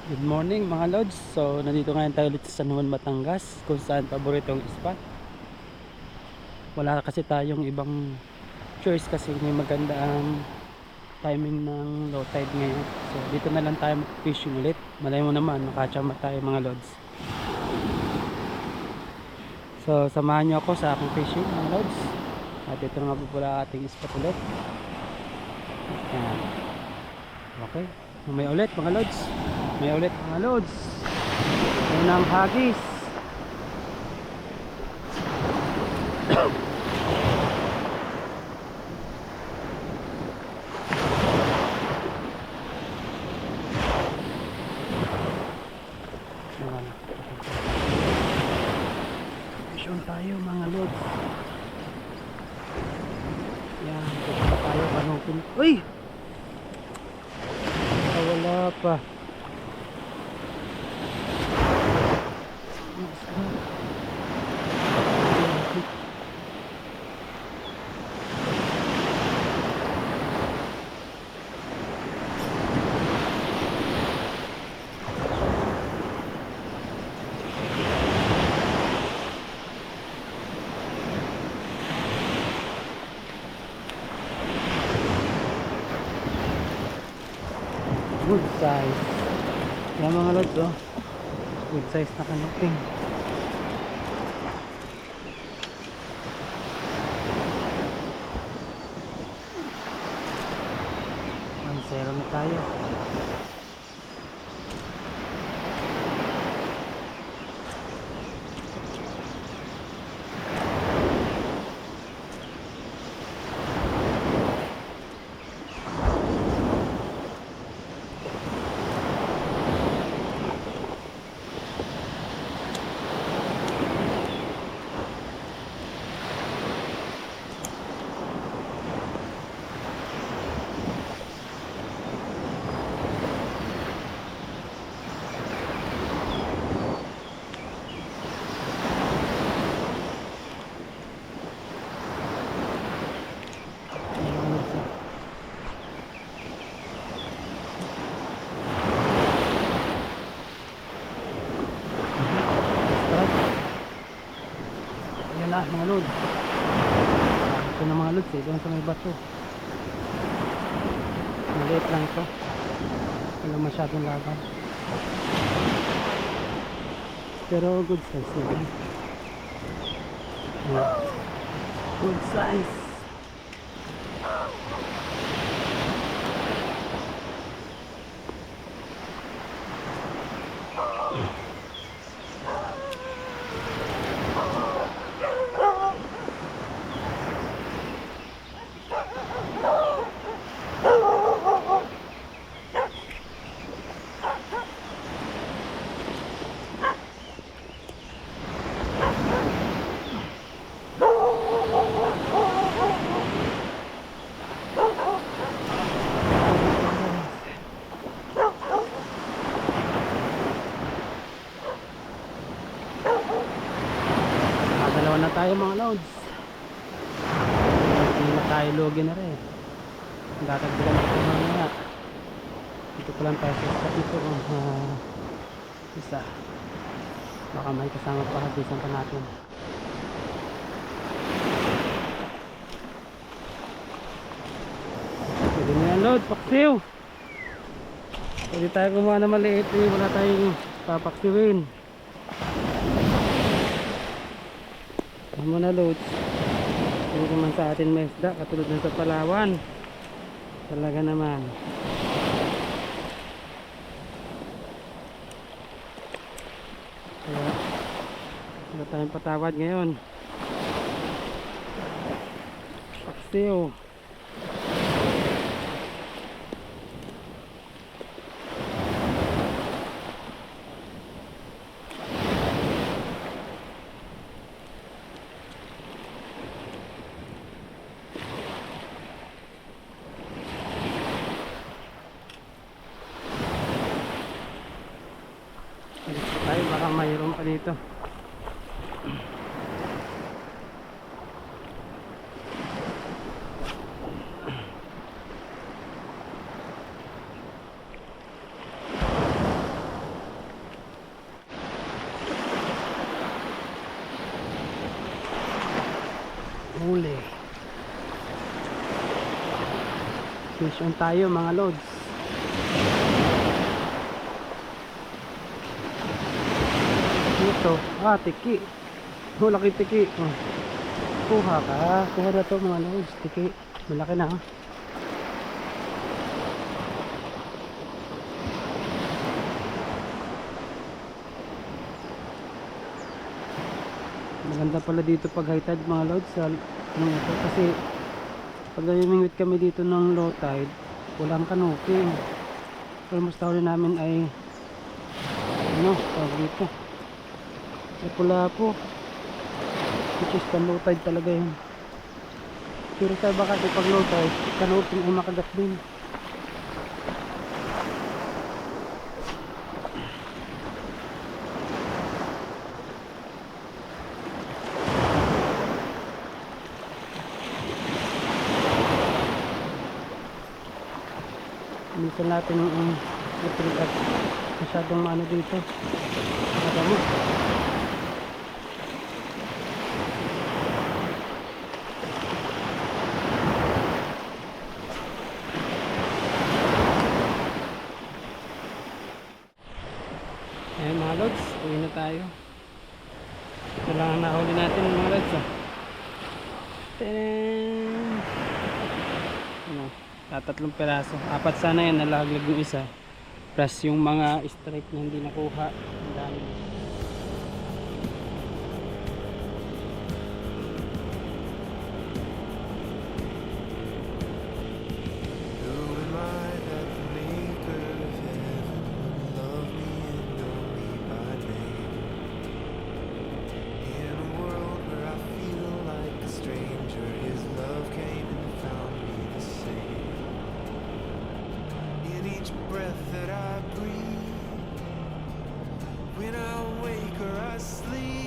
Good morning mga lods. So nandito ngayon tayo ulit sa San Juan, Batangas, kung saan paboritong spot. Wala kasi tayong ibang choice kasi may maganda ang timing ng low tide ngayon. So dito na lang tayo mag-fishing ulit. Malay mo naman makachama tayo mga lods. So samahan nyo ako sa aking fishing mga lods. At ito nga po pala ating spot ulit. Ayan. Okay, may ulit mga lods. May ulit mga lods. Ayan ang hagis. Ayan. Fishing tayo mga lods. Yan, dito tayo kanupin. Uy! Wala pa. Good size. Yan mga lods, oh. Good size na kanupin. Zero na tayo. Yan na mga lods. Ito na mga lods, doon sa may bato. Maliit lang ito. Wala masyadong laban. Pero good size naman. Good size. Dalawa na tayo mga lods. Hindi na tayo logi na rin. Dadagdagan na tayo mamaya. Dito pa lang tayo sa spot nito. Isa. Baka may kasama pa. Habisan pa natin. Pwede na yan load. Paksiw. Pwede tayo gumawa na maliit. Wala tayong papaksiwin. Ano na loads. Hindi naman sa atin may isda katulad ng sa Palawan. Talaga naman. Kaya wala tayong patawad ngayon. Paksiw. Tayo baka mayroon pa dito. Huli. Fish on tayo mga lods. Ito, tiki. Laki tiki. Kuha ka. Kuha na to mga lods. Tiki. Malaki na. Maganda pala dito pag high tide mga lods sa ito kasi pag namimingwit kami dito ng low tide walang canopy. Almost huli namin ay tawag dito Lapu-Lapu, which is pan low tide talaga yun. Pero tayo baka pag low tide canopy ay makagat din. Minsan natin yung electric at masyadong ano dito madami. Ayan mga lods, uwi na tayo. Ito lang ang nahuli natin mga lods. Tatlong peraso, 4 sana yan, nalaglag yung isa plus yung mga strike na hindi nakuha. Ang dami. Breath that I breathe, when I wake or I sleep,